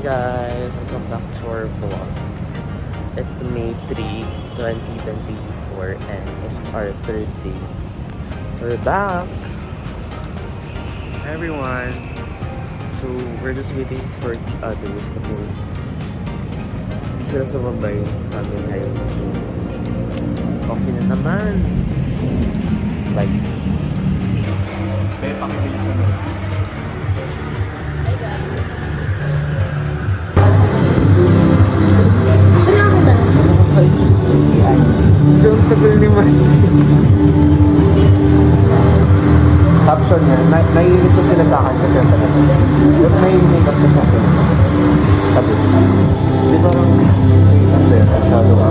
guys, welcome back to our vlog. It's May 3, 2024 and it's our third day. We're back! Hi everyone! So, we're just waiting for the others kasi hindi sila sumabay kami ngayon. So, coffee na naman! Bye! May pang-release na. Yung tagal ni Mike. Caption niya, naiinis na sila sa akin kasi ang talaga. But may makeup na sa akin. Sabi. Di ba lang kasi masyado ka.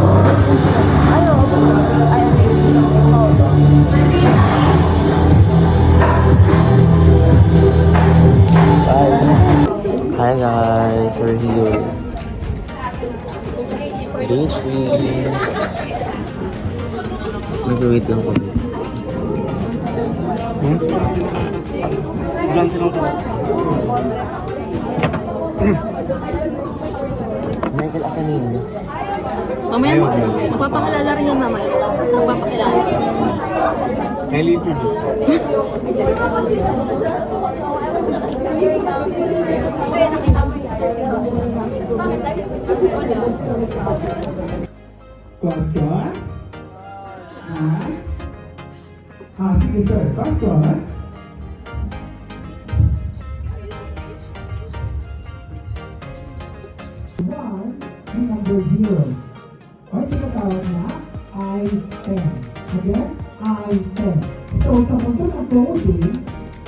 Hi guys, we're here. Day 3. Nag-wait lang kami. Walang tinutulog. Michael Acanino. Mamaya mo, magpapakilala rin yan mamaya. Magpapakilala. Kelly introduce. Question. Asking sir, question. One and number 0. O yung tinatawag na I-10. Again, I-10. So, sa mundo ng coding,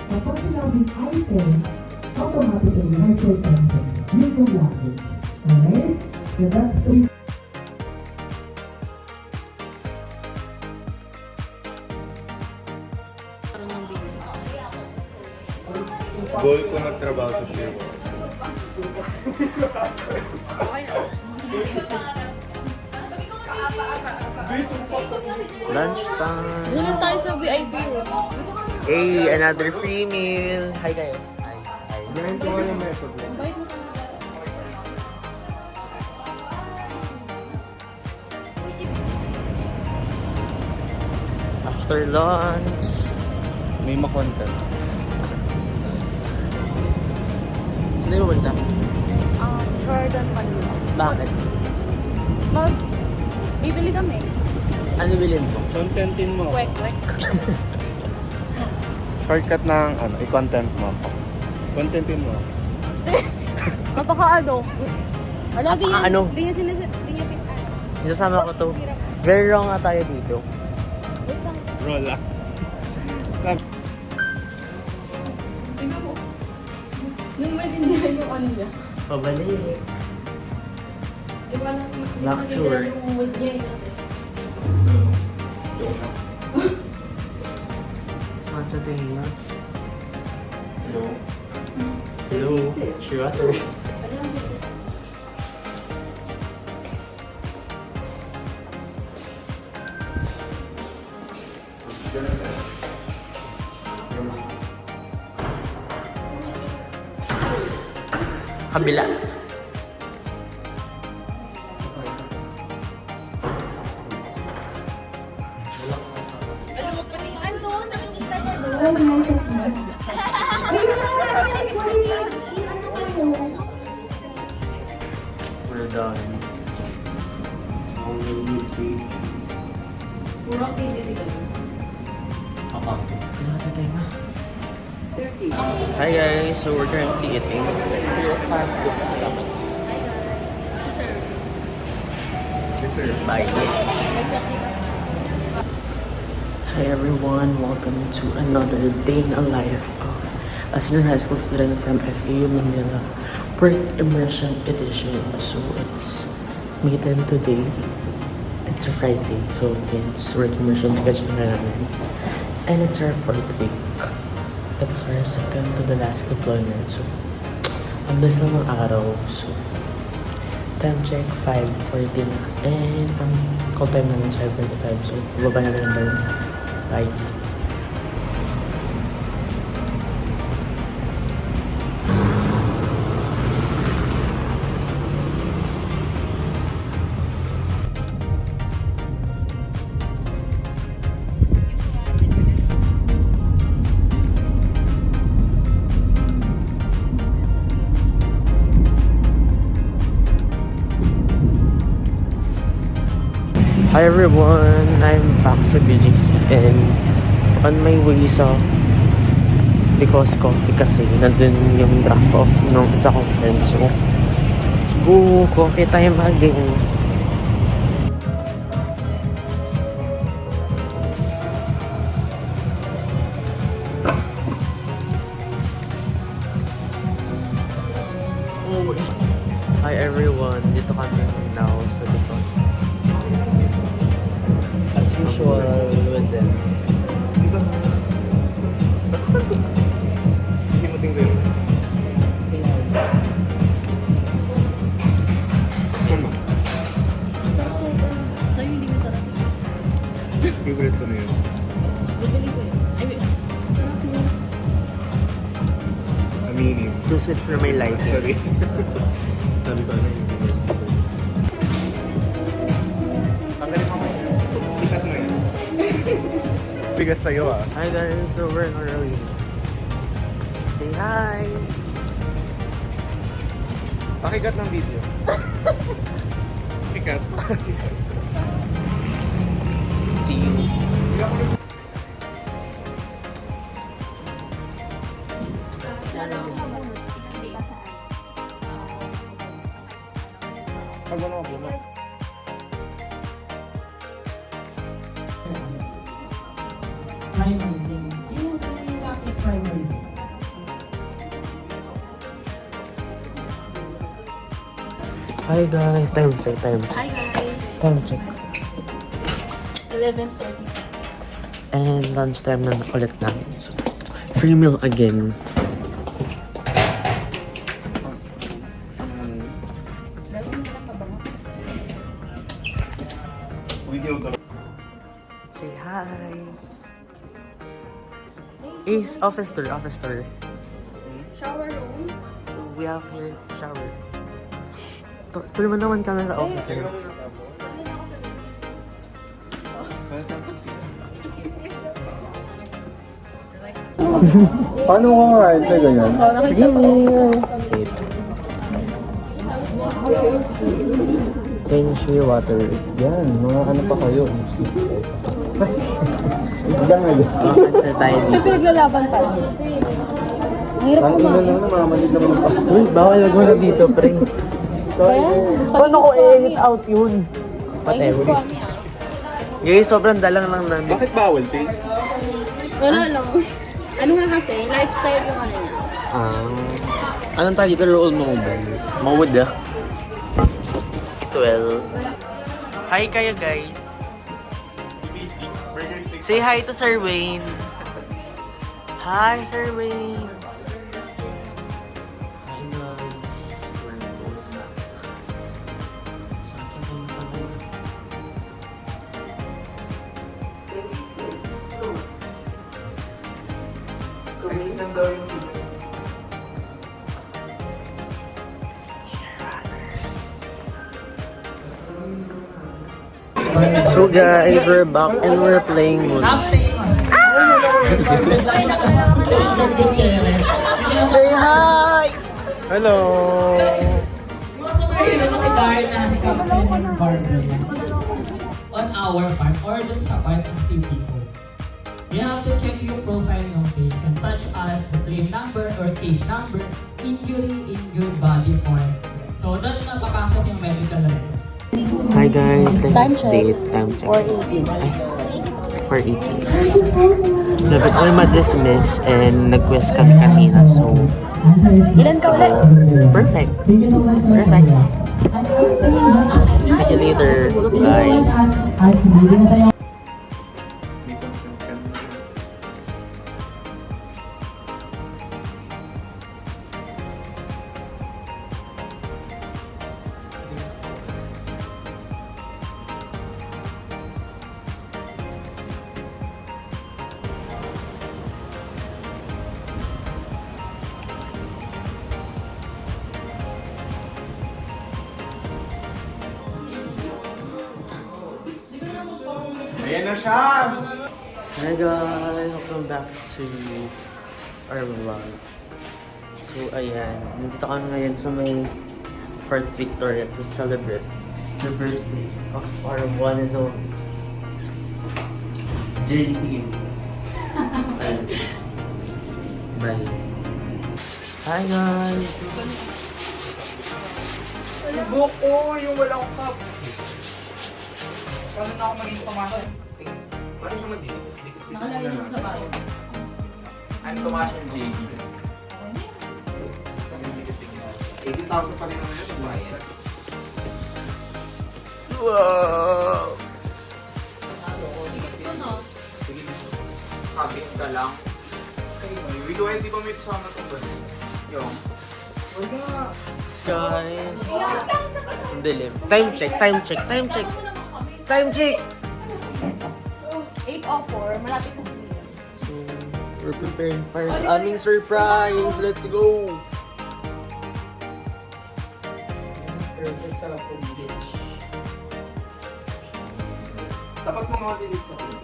kapag sinabing I-10, automatically hypertension. Yun yung language. Alright? So that's 3. Goal ko nagtrabaho sa Sherwood. Lunchtime. Doon lang tayo sa VIP. Hey, another free meal. Hi kayo. Hi. Hi. Ganyan ko yung method. Bait mo ka. After lunch. May ma-content. Saan yung pumunta? Jordan Manila. Bakit? Bibili kami. Ano bilhin mo? Contentin mo. Kwek-kwek. Shortcut ng ano, i-content mo ako. Contentin mo. Napaka ano. Wala, di yan. Ano? Di yan di yan Isasama ko to. Very wrong nga tayo dito. Wait lang. Roll lang. Tingnan mo. Yung may dindihan yung ano niya. Pabalik. Iba lang Back to work. yung mood niya. Saan sa tingin na? Hello? Hello? Shirato. Kabila. Andun, nakikita niya doon. We're done. It's only midweek. Puro activity guys. Hi guys, so we're currently eating. Real time food sa laman. Hi guys. Sir. Bye. Hi everyone, welcome to another day in the life of a senior high school student from FAU Manila, Work Immersion Edition. So it's May 10 today. It's a Friday, so it's Work Immersion schedule na namin. And it's our 4th week. It's our second to the last deployment. So, ang bilis lang ng araw. So, time check 5:40 na. And ang call time namin is 5:25. So, baba na lang doon. Bye. Hi everyone, I'm back sa BGC and on my way sa because coffee kasi nandun yung draft off ng isa kong friend. So, let's go, coffee time again. Hi everyone, dito kami now sa because as usual with them. Hindi mo tingnan. Sarap-sarap. Sa'yo hindi masarap. Favorite ko na yun. Bibili ko yun. I mean, sarap yun. Aminin. Too sweet for my liking. Sorry. Sabi ko na yung tanggalin mo kasi. Bigat mo yun. Bigat sa'yo ah. Hi guys, so we're early. Say hi! Pakigat ng video. Bigat. See you. Pag ano ako mo? Primary thing. Usually, bakit primary? Hi guys, time check. Hi guys. Time check. 11:30. And lunchtime na ulit namin. So, free meal again. Video ko. Say hi! Ace, office tour. Shower room. So, we have here shower. Tour mo naman kami sa office. Eh. Paano ko nga ito ganyan? Sige. Wait. Quench your water. Yan, mga ano pa kayo. Hanggang ngayon. Answer tayo dito. Naglalaban tayo. Ang ina naman, namamanid naman yung pa. Uy, bawal wag mo na dito, pre. Sorry. Paano ko i-edit out yun? Pahingis ko Whatever. kami ah. Guys, sobrang dalang lang namin. Bakit bawal, te? Wala lang. Ano nga kasi, lifestyle yung ano niya. Anong tayo dito? Role model. Mawad ah. 12. Hi kayo guys. Say hi to Sir Wayne. Hi Sir Wayne. Hi guys. We're going back. Saan kami? Nagsisend daw yung video. So guys, we're back and we're playing Moon. Say hi! Hello! On our part or dun sa part ng CPO. You have to check yung profile ng patient such as the claim number or case number, injury, injured body part. So doon na papasok yung medical records. Hi guys, Time let's check. date. Time check. 4:18. 4:18. Dapat kami ma-dismiss and nag-quest kami kanina. So, Ilan ka ulit? perfect. Perfect. See you later. Bye. Ayan na siya! Hi guys, welcome back to our vlog. So ayan, nandito kami ngayon sa may Fort Victoria to celebrate the birthday of our one and only Jelly Bean. Ayun, guys. Bye. Hi guys! Buko, yung walang cup. Paano na ako maging tumasan? Paano siya mag-dikit? Nakalagay lang sa bahay. I'm tumasan JB. 80,000 pa rin naman yun. Wow! Sabit ka lang. Video, di ba may kasama ito ba? Yung. Wala. Guys! Ang dilim. Time check, time check, time check! Time check! 8:04, malapit na si Leo. So, we're preparing para sa aming surprise! Let's go! Perfect sa beach. Dapat mo mga dinig sa akin.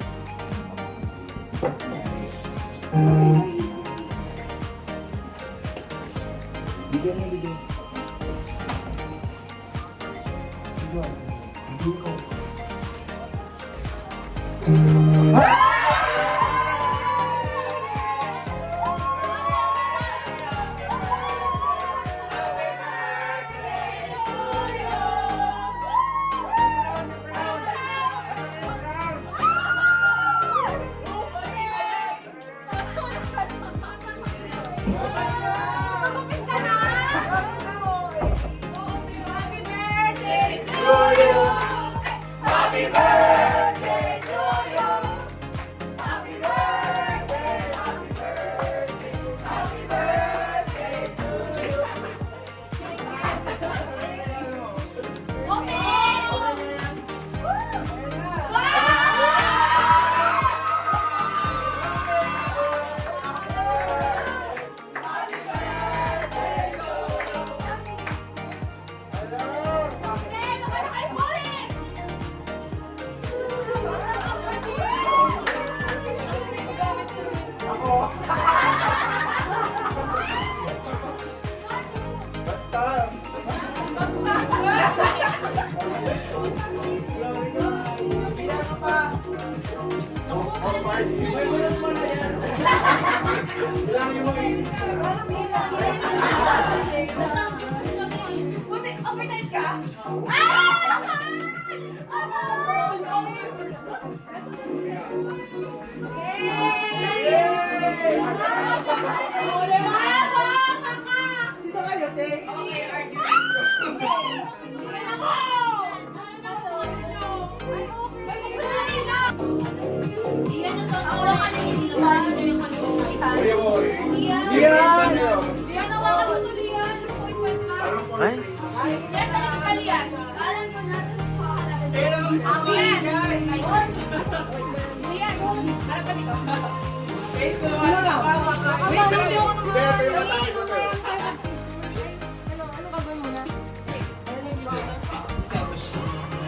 Bigyan niya, bigyan. Overnight ka? Sino kayo, te? Ay?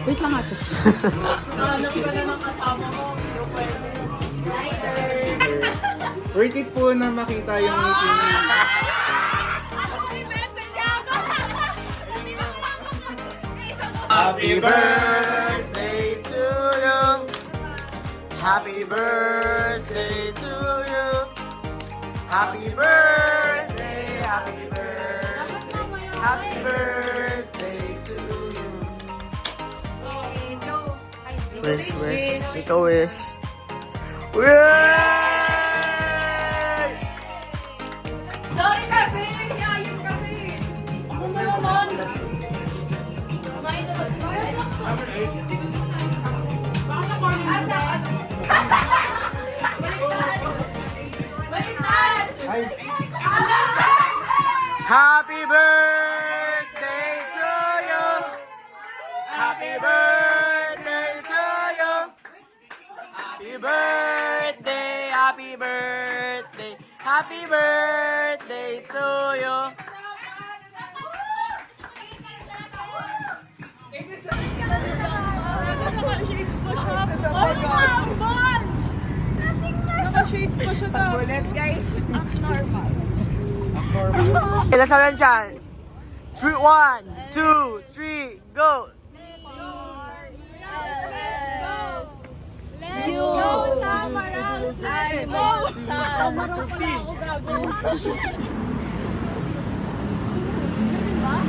Wait lang ate. Worth it po na makita yung Happy birthday to you. Happy birthday to you. Happy birthday, happy birthday. Happy birthday to you. Wish, wish. Ikaw wish. Yay! Sorry ka, pero ayaw kasi. Ako na naman. Kumain na ba? Baka na morning na. Baliktad! Happy birthday to you. Happy birthday to you. Happy birthday, happy birthday, happy birthday to you. Naka-shades pa siya daw. Ilan sa dyan? 1, 2, 3, go! you! Go, Tamarang! Let's go! Tamarang pala ako gago. Ganun ba?